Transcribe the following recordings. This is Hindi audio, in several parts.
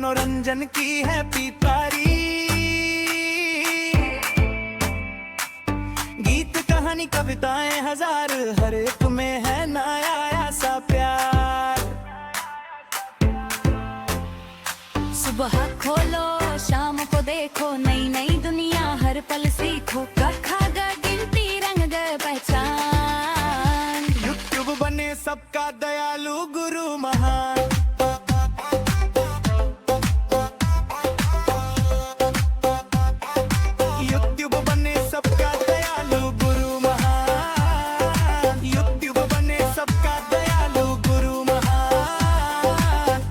मनोरंजन की है पिटारी। गीत कहानी कविताएं हजार, हर एक में है नया ऐसा प्यार। सुबह खोलो शाम को देखो, नई नई दुनिया हर पल सीखो। कखा ग गिनती रंग ग पहचान। यूट्यूब बने सबका दयालु गुरु महान। यूट्यूब बने सबका दयालु गुरु महान। यूट्यूब बने सबका दयालु गुरु महान।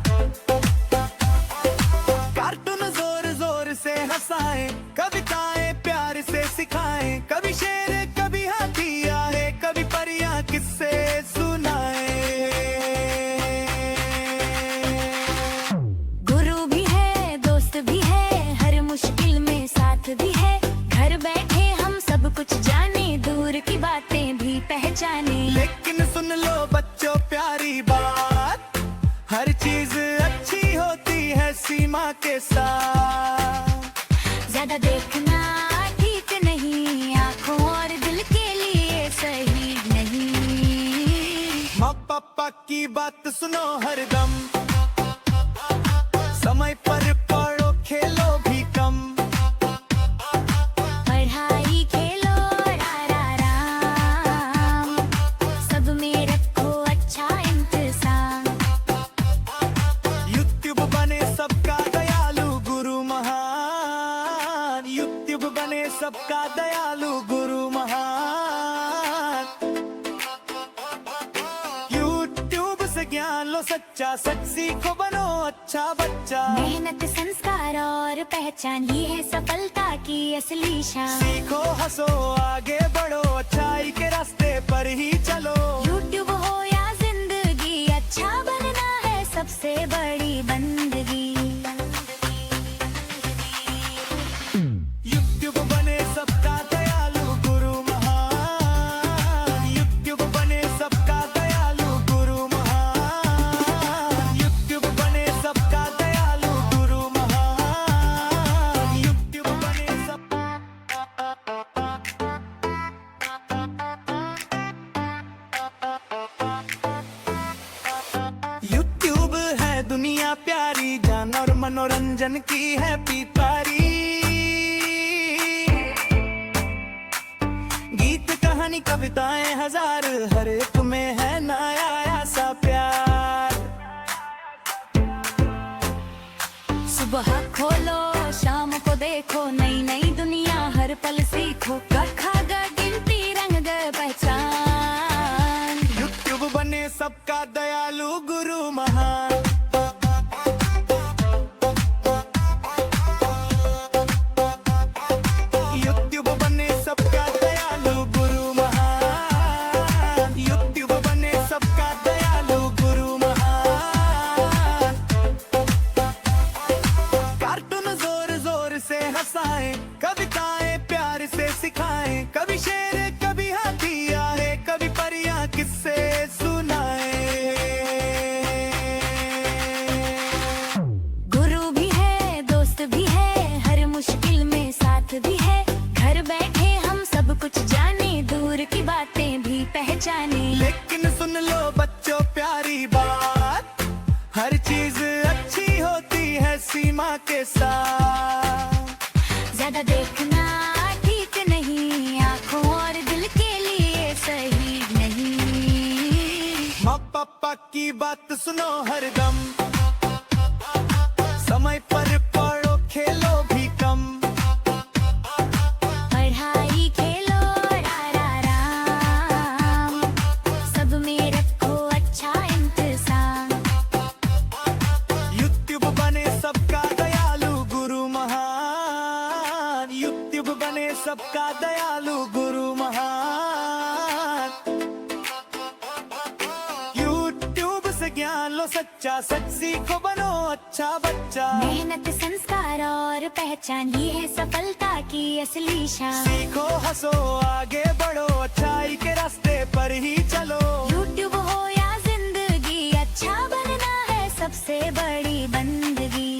कार्टून जोर जोर से हंसाए, कविताएं प्यार से सिखाए। कभी शेर कभी हाथी आए, कभी परियां किस्से सुनाए। गुरु भी है दोस्त भी है, हर मुश्किल में साथ भी है। घर बैठे हम सब कुछ जाने, दूर की बातें भी पहचाने। लेकिन सुन लो बच्चों प्यारी बात, हर चीज अच्छी होती है सीमा के साथ। ज्यादा देखना ठीक नहीं, आँखों और दिल के लिए सही नहीं। माँ पापा की बात सुनो हरदम, समय पर पढ़ो खेलो भी कम। पढ़ाई खेलो और आराम, सब में रखो अच्छा इंतजाम। यूट्यूब बने सबका दयालु गुरु महान। यूट्यूब बने सबका दयालु गुरु महान। यूट्यूब से ज्ञान लो सच्चा, सच सीखो बनो अच्छा बच्चा। मेहनत संस्कार और पहचान, ये है सफलता की असली शान। सीखो हंसो आगे बढ़ो, अच्छाई के रास्ते पर ही चलो। यूट्यूब हो या जिंदगी, अच्छा बनना है सबसे बड़ी बंदगी। यूट्यूब बने सबका दयालु गुरु महान। यूट्यूब बने सबका दयालु गुरु महान। यूट्यूब बने सबका दयालु गुरु महान। यूट्यूब बने सब। यूट्यूब है दुनिया प्यारी, जान और मनोरंजन की है पिटारी। गीत कहानी कविताएं हजार, हर एक में है नया ऐसा प्यार। सुबह खोलो शाम को देखो, नई नई दुनिया हर पल सीखो। कखा ग गिनती रंग ग पहचान। यूट्यूब बने सबका दयालु गुरु महान। यूट्यूब बने सबका दयालु गुरु महान। यूट्यूब बने सबका दयालु गुरु महान। कार्टून जोर जोर से हंसाए, कविताएं प्यार से सिखाए। कभी शेर कभी हाथी आए, कभी परियां किस्से सुनाए। गुरु भी है दोस्त भी है, हर मुश्किल में साथ भी है। घर बैठे हम सब कुछ जाने, दूर की बातें भी पहचाने। लेकिन सुन लो बच्चों प्यारी बात, हर चीज अच्छी होती है सीमा के साथ। ज्यादा देखना ठीक नहीं, आँखों और दिल के लिए सही नहीं। माँ पापा की बात सुनो हरदम, समय पर पढ़ो खेलो भी कम। पढ़ाई खेलो और आराम, सब में रखो अच्छा इंतजाम। यूट्यूब बने सबका दयालु गुरु महान। यूट्यूब बने सबका दयालु गुरु महान। यूट्यूब से ज्ञान लो सच्चा, सच सीखो बनो अच्छा बच्चा। मेहनत संस्कार और पहचान, ये है सफलता की असली शान। सीखो हंसो आगे बढ़ो, अच्छाई के रास्ते पर ही चलो। यूट्यूब हो या जिंदगी, अच्छा बनना है सबसे बड़ी बंदगी।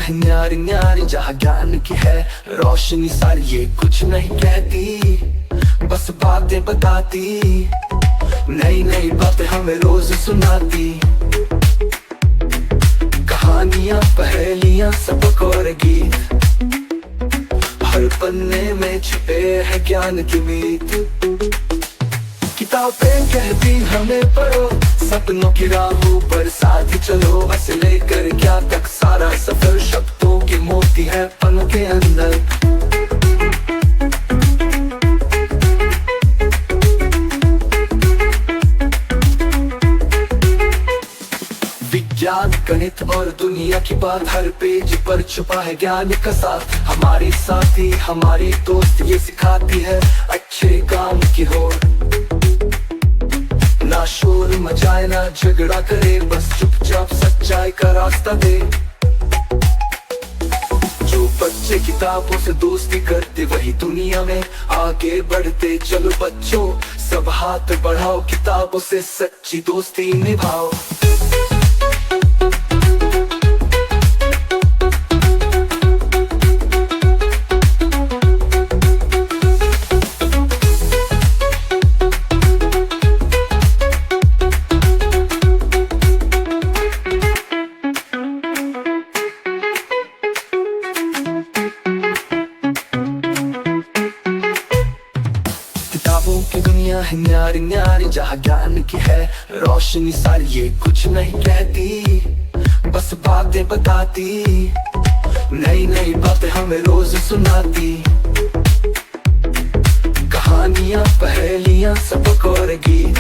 है न्यारी न्यारी, जहाँ ज्ञान की है रोशनी सारी। ये कुछ नहीं कहती, बस बातें बताती, नई नई बातें हमें रोज सुनाती। कहानियां, पहेलियां, सबक और गीत, हर पन्ने में छुपे है ज्ञान की मीत। किताबें कहती हमें पढ़ो, सपनों की राहों पर साथ चलो। बस लेकर क्या तक सारा सफर शब्दों के मोती है पन्नों के अंदर। विज्ञान, गणित और दुनिया की बात, हर पेज पर छुपा है ज्ञान का साथ। हमारी साथी, हमारी दोस्त, ये सिखाती है अच्छे काम की होड़। ना शोर मचाए ना झगड़ा करे, बस चुपचाप सच्चाई का रास्ता दे। जो बच्चे किताबों से दोस्ती करते, वही दुनिया में आगे बढ़ते। चलो बच्चों, सब हाथ बढ़ाओ, किताबों से सच्ची दोस्ती निभाओ। किताबों की दुनिया है न्यारी न्यारी, जहाँ ज्ञान की है रोशनी सारी। ये कुछ नहीं कहती, बस बातें बताती, नई नई बातें हमें रोज सुनाती। कहानियां, पहेलियां, सबक और गीत,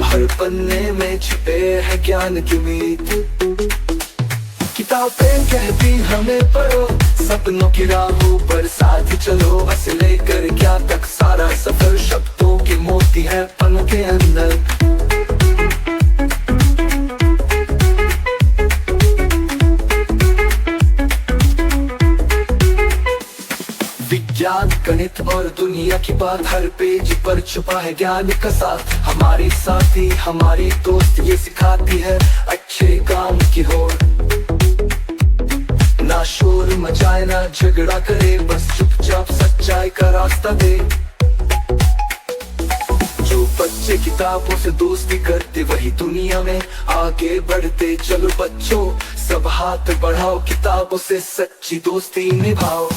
हर पन्ने में छुपे है ज्ञान की मीत। किताबें कहती हमें पढ़ो, सपनों की राहों पर साथ चलो। बस लेकर क्या तक सारा सफर शब्दों के मोती है पन्नों के अंदर। विज्ञान, गणित और दुनिया की बात, हर पेज पर छुपा है ज्ञान का साथ। हमारी साथी, हमारी दोस्त, ये सिखाती है अच्छे काम की होड़। ना शोर मचाए ना झगड़ा करे, बस चुपचाप सच्चाई का रास्ता दे। जो बच्चे किताबों से दोस्ती करते, वही दुनिया में आगे बढ़ते। चलो बच्चों, सब हाथ बढ़ाओ, किताबों से सच्ची दोस्ती निभाओ।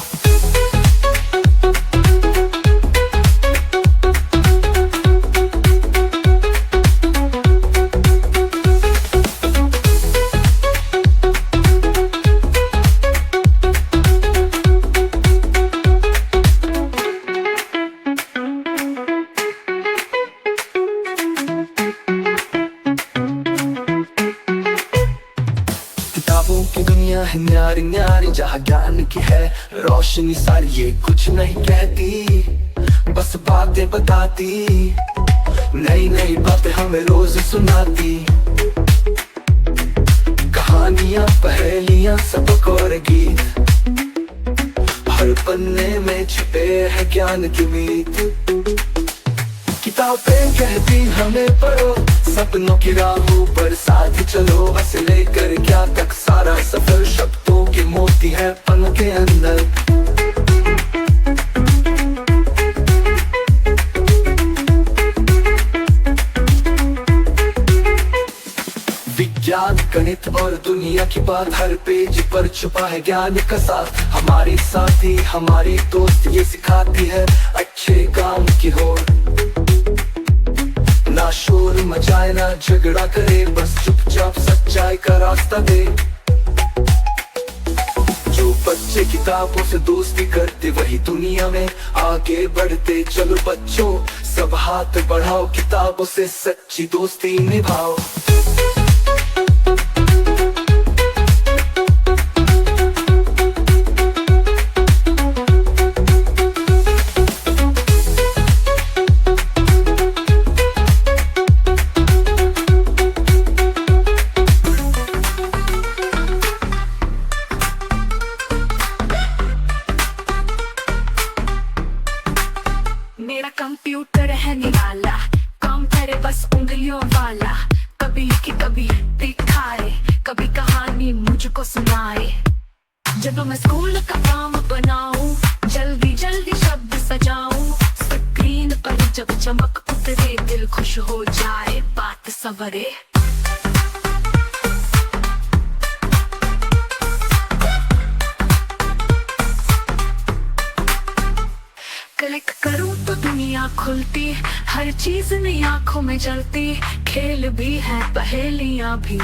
किताबों की दुनिया है न्यारी न्यारी, जहाँ ज्ञान की है रोशनी सारी। ये कुछ नहीं कहती, बस बातें बताती, नई नई बातें हमें रोज सुनाती। कहानियां, पहेलियां, सबक और गीत, हर पन्ने में छुपे है ज्ञान की मीत। किताबें कहती हमें पढ़ो, सपनों की राहों पर साथ चलो। बस लेकर क्या तक सारा सफर शब्दों के मोती है पन्नों के अंदर। विज्ञान, गणित और दुनिया की बात, हर पेज पर छुपा है ज्ञान का साथ। हमारी साथी, हमारी दोस्त, ये सिखाती है अच्छे काम की होड़। ना शोर मचाए ना झगड़ा करे, बस चुपचाप सच्चाई का रास्ता दे। जो बच्चे किताबों से दोस्ती करते, वही दुनिया में आगे बढ़ते। चलो बच्चों, सब हाथ बढ़ाओ, किताबों से सच्ची दोस्ती निभाओ। मेरा कंप्यूटर है निराला, काम करे बस उंगलियों वाला। कभी की कभी दिखाए, कभी कहानी मुझको मुझको सुनाए। जब मैं स्कूल का काम बनाऊं, जल्दी जल्दी शब्द सजाऊं, स्क्रीन पर जब चमक उतरे दिल खुश हो जाए, बात सवरे। क्लिक करूं तो दुनिया खुलती, हर चीज नई आंखों में जलती, खेल भी है पहेलियां भी,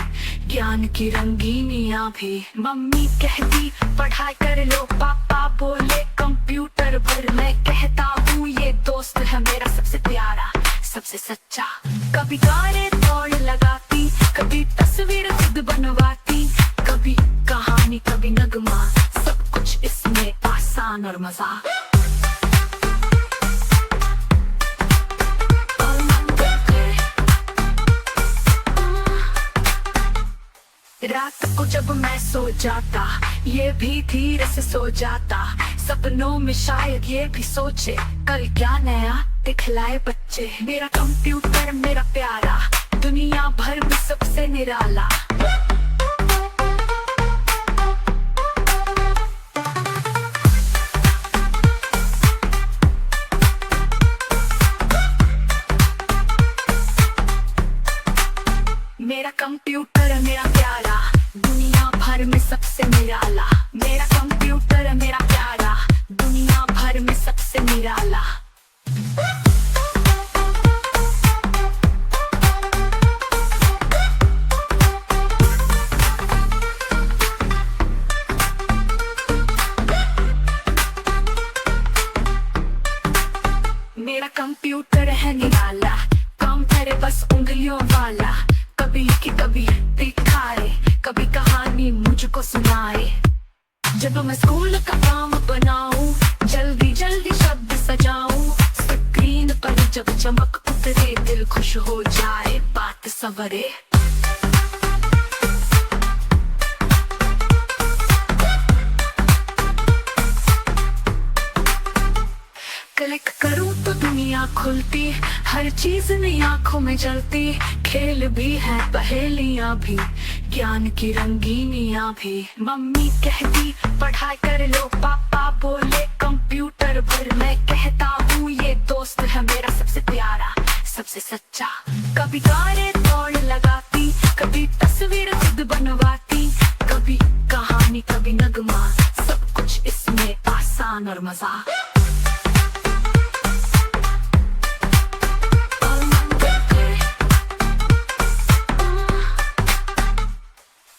ज्ञान की रंगीनियां भी। मम्मी कहती पढ़ाई कर लो, पापा बोले कंप्यूटर पर, मैं कहता हूँ ये दोस्त है मेरा सबसे प्यारा, सबसे सच्चा। कभी गाने दौड़ लगाती, कभी तस्वीर खुद बनवाती, कभी कहानी कभी नगमा, सब कुछ इसमें आसान और मजा। रात को जब मैं सो जाता, ये भी धीरे से सो जाता, सपनों में शायद ये भी सोचे कल क्या नया दिखलाए बच्चे। मेरा कंप्यूटर मेरा प्यारा, दुनिया भर में सबसे निराला। मेरा कंप्यूटर मेरा प्यारा, दुनिया भर में सबसे निराला। मेरा कंप्यूटर मेरा प्यारा, दुनिया भर में सबसे निराला। मेरा कंप्यूटर है निराला, काम करे बस उंगलियों वाला, कभी दिखाए, कभी कहानी मुझको सुनाए। जब मैं स्कूल का काम बनाऊं, जल्दी जल्दी शब्द सजाऊं, स्क्रीन पर जब चमक उतरे दिल खुश हो जाए, बात सवरे। क्लिक करूं तो दुनिया खुलती, हर चीज नई आंखों में जलती, खेल भी है पहेलियां भी, ज्ञान की रंगीनियां भी। मम्मी कहती पढ़ाई कर लो, पापा बोले कंप्यूटर पर, मैं कहता हूँ ये दोस्त है मेरा सबसे प्यारा, सबसे सच्चा। कभी गाने दौड़ लगाती, कभी तस्वीर खुद बनवाती, कभी कहानी कभी नगमा, सब कुछ इसमें आसान और मजा।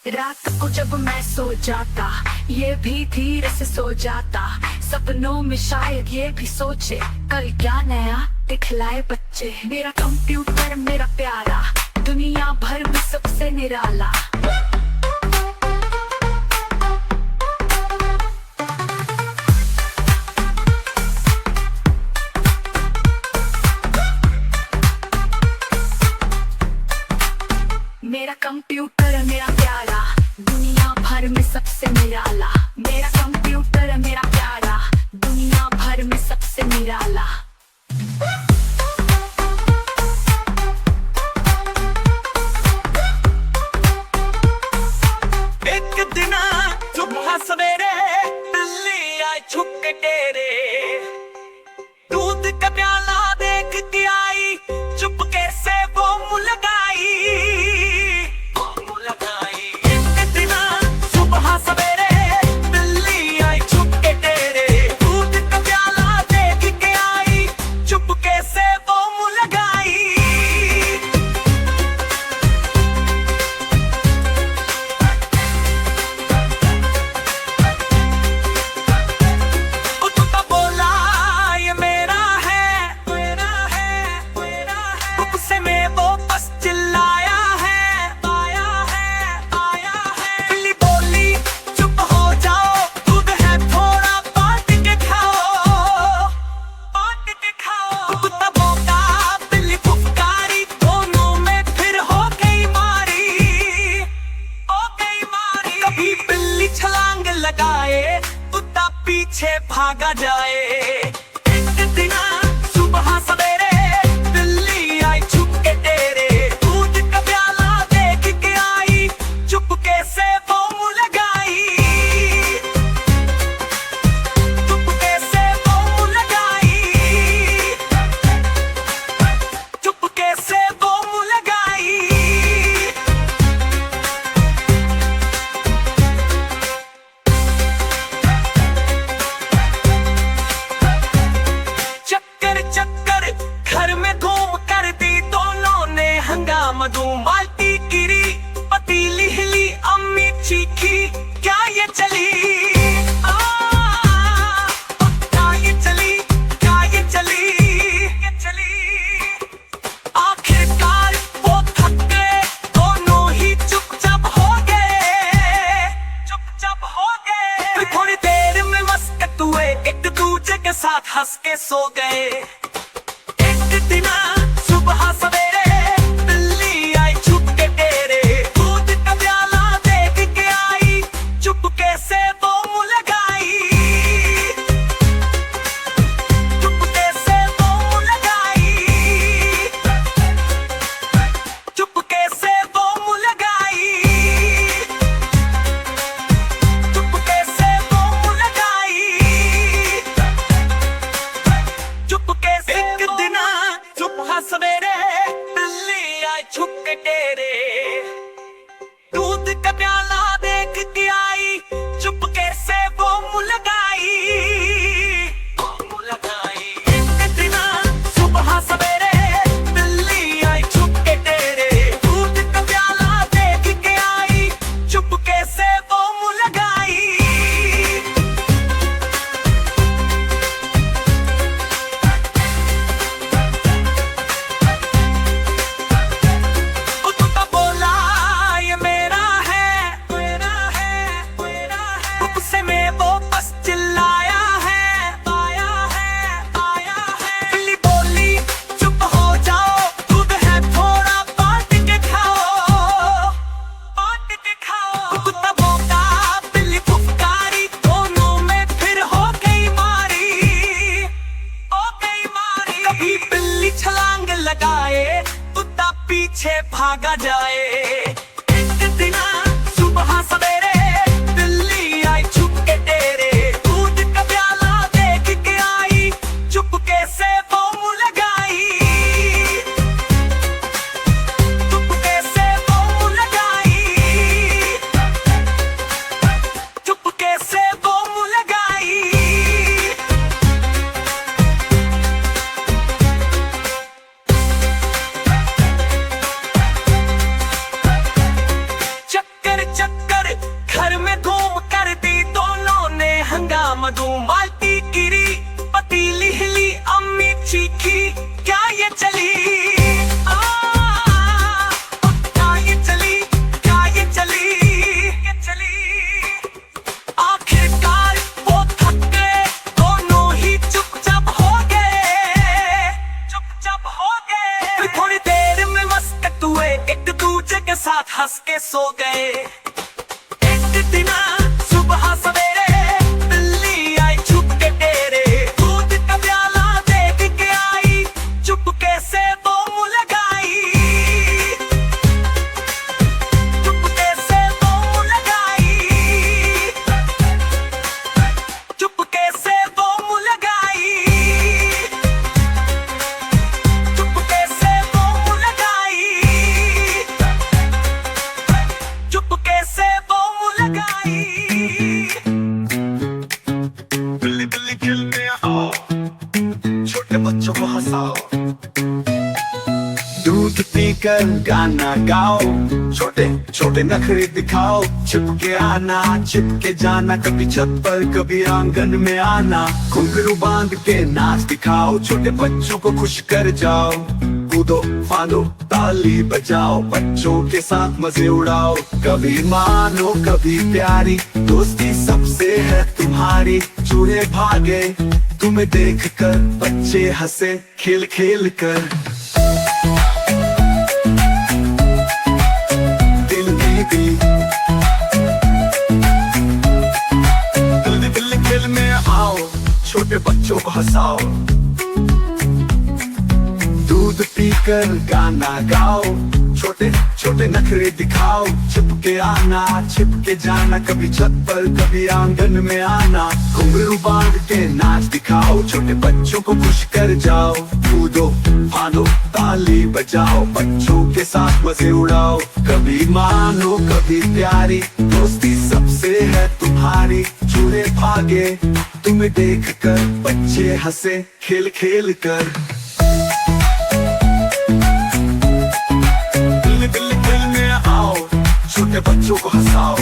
रात को जब मैं सो जाता, ये भी धीरे से सो जाता, सपनों में शायद ये भी सोचे कल क्या नया दिखलाए बच्चे। मेरा कंप्यूटर मेरा प्यारा, दुनिया भर में सबसे निराला। मेरा कंप्यूटर मेरा प्यारा, दुनिया भर में सबसे निराला। मेरा कंप्यूटर मेरा प्यारा, दुनिया भर में सबसे निराला। एक दिन सुबह सवेरे बिल्ली आई छुप के डेरे, दूध का प्याला देख के आई, चुपके से वो मुँह लगाई। पीछे भागा जाए। एक दिन सुबह सवेरे बिल्ली आई छुप के डेरे, दूध का प्याला देख के आई, चुपके से वो मुँह लगाए। हंस के सो गए। एक दिन सुबह सवेरे बिल्ली आई छुप के डेरे, दूध का प्याला देख के आई, चुपके से वो मुंह लगाई, चुपके से वो मुंह लगाई, चुपके से वो मुंह लगाई, चुपके से वो मुंह लगाई, चुपके से। एक दिन सुबह सवेरे बिल्ली आई छुप के डेरे, दूध का प्याला देख के आई, चुपके से वो मुंह लगाई, मुंह लगाई। एक दिन सुबह सवेरे बिल्ली आई छुप के डेरे, दूध का प्याला देख के आई, चुपके से वो मुंह लगाई, कुत्ता बोला ये मेरा है, मेरा है, मेरा है। गुस्से में वो बस चिल्लाया है, आया है, आया है। बिल्ली बोली चुप हो जाओ, दूध है थोड़ा बांट के खाओ, बांट के खाओ। कुत्ता भौंका, बिल्ली फुफकारी, दोनों में फिर हो गई मारी, हो गई मारी। कभी बिल्ली छलांग लगाए, कुत्ता पीछे भागा जाए। एक दिन सुबह सवेरे बिल्ली आई छुप के डेरे, दूध का प्याला देख के आई, चुपके से वो मुंह लगाई, चुपके से वो मुंह लगाई, चुपके से वो मुंह लगाई। चक्कर चक्कर घर में घूम कर दी दोनों ने हंगामा धूम, बाल्टी गिरी, पतीली हिली, अम्मी चीखी, क्या ये चली, क्या ये चली, क्या ये चली, ये चली। आखिरकार वो थक गए, दोनों ही चुपचाप हो गए, चुपचाप हो गए। फिर थोड़ी देर में मस्त हुए, एक दूजे के साथ हंस के सो गए। एक दिन सुबह सवेरे बिल्ली आई छुप के डेरे, दूध का प्याला देख के आई, चुपके से वो मुंह लगाई, चुपके से वो मुंह लगाई, चुपके से वो मुंह लगाई, चुपके से वो मुंह लगाई, चुपके से वो मुंह लगाई। बिल्ली बिल्ली खेलने आओ, छोटे बच्चों को हंसाओ, दूध पीकर गाना गाओ, छोटे छोटे नखरे दिखाओ, छिपके आना छिपके जाना, कभी छत पर कभी आंगन में आना, घुंघरू बांध के नाच दिखाओ, छोटे बच्चों को खुश कर जाओ, कूदो फांदो ताली बजाओ, बच्चों के साथ मजे उड़ाओ, कभी मानो कभी प्यारी, दोस्ती सबसे है तुम्हारी, चूहे भागे तुम्हें देखकर, बच्चे हंसे खेल खेल कर, दिल भी दिल खेल में आओ, छोटे बच्चों को हंसाओ, दूध पीकर गाना गाओ, छोटे छोटे नखरे दिखाओ, छिपके आना छिपके जाना, कभी छत पर कभी आंगन में आना, घुंघरू बांध के नाच दिखाओ, छोटे बच्चों को खुश कर जाओ, कूदो फांदो ताली बजाओ, बच्चों के साथ मजे उड़ाओ, कभी मानो कभी प्यारी, दोस्ती सबसे है तुम्हारी, चूहे भागे तुम्हें देखकर, बच्चे हंसे खेल खेल कर, छोटे बच्चों को हंसाओ,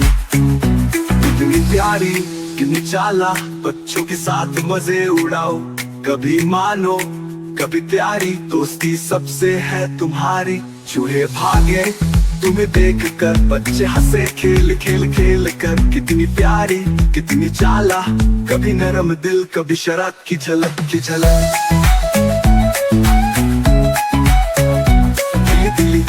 कितनी प्यारी कितनी चाला, बच्चों के साथ मजे उड़ाओ, कभी मानो कभी प्यारी, दोस्ती सबसे है तुम्हारी, चूहे भागे तुम्हें देख कर बच्चे हंसे खेल खेल खेल कर। कितनी प्यारी कितनी चालाक, कभी नरम दिल कभी शरारत की झलक की झलक। दिल्ली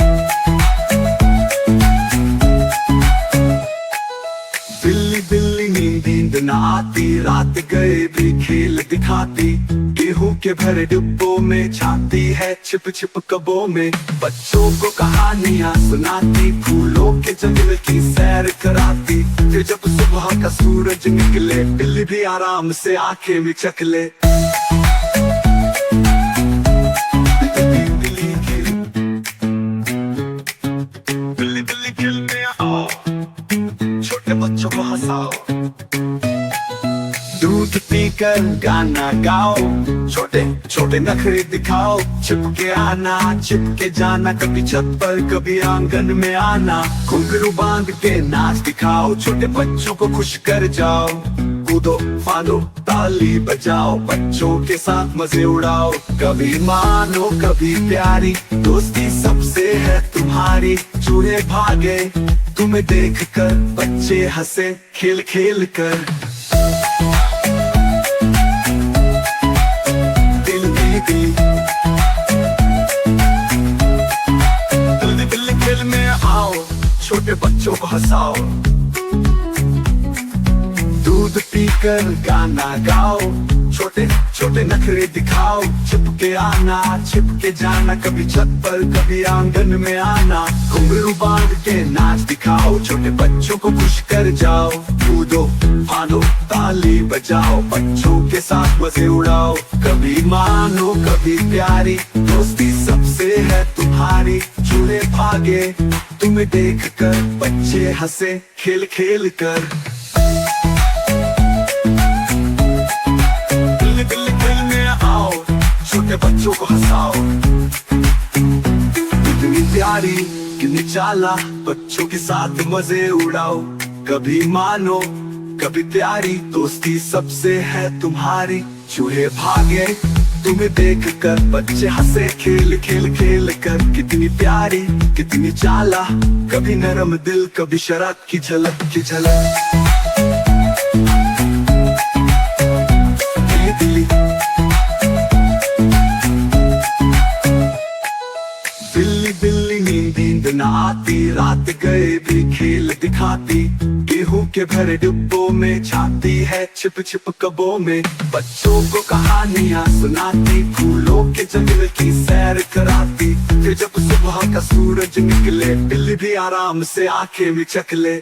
दिल्ली दिल्ली नींद न आती, रात गए भी खेल दिखाती। गेहूं के भरे डिब्बों में छाती है छिप छिप कबों में। बच्चों को कहानियां सुनाती, फूलों के जंगल की सैर कराती। फिर जब सुबह का सूरज निकले, बिल्ली भी आराम से आंखें मिचक ले। बिल्ली बिल्ली खेलने आओ, छोटे बच्चों को हंसाओ। दूध पीकर गाना गाओ, छोटे छोटे नखरे दिखाओ। छिपके आना छिपके जाना, कभी छत पर कभी आंगन में आना। घुंघरू बांध के नाच दिखाओ, छोटे बच्चों को खुश कर जाओ। कूदो फांदो ताली बजाओ, बच्चों के साथ मजे उड़ाओ। कभी मानो कभी प्यारी, दोस्ती सबसे है तुम्हारी। चूहे भागे तुम्हें देख कर, बच्चे हंसे खेल खेल कर। दिल्ली खेल में आओ, छोटे बच्चों को हंसाओ। दूध पीकर गाना गाओ, छोटे छोटे नखरे दिखाओ। छिपके आना छिपके जाना, कभी छत पर कभी आंगन में आना। घुंघरू बांध के नाच दिखाओ, छोटे बच्चों को खुश कर जाओ। कूदो फांदो ताली बजाओ, बच्चों के साथ मजे उड़ाओ। कभी मानो कभी प्यारी, दोस्ती सबसे है तुम्हारी। चूहे भागे तुम्हें देख कर, बच्चे हंसे खेल खेल कर। दिल्ली दिल्ली खेलने आओ, छोटे बच्चों को हंसाओ। कितनी प्यारी कितनी चालाक, बच्चों के साथ मजे उड़ाओ। कभी मानो कभी प्यारी, दोस्ती सबसे है तुम्हारी। चूहे भागे तुम्हें देख कर, बच्चे हंसे खेल खेल खेल कर। कितनी प्यारी कितनी चालाक, कभी नरम दिल कभी शरारत की झलक की झलक। दिल्ली दिल्ली दिल्ली नींद न आती, रात गए भी खेल दिखाती। गेहूं के भरे डिब्बों में छाती है छिप छिप कबों में। बच्चों को कहानियां सुनाती, फूलों के जंगल की सैर कराती। फिर जब सुबह का सूरज निकले, बिल्ली भी आराम से आंखें मिचक ले।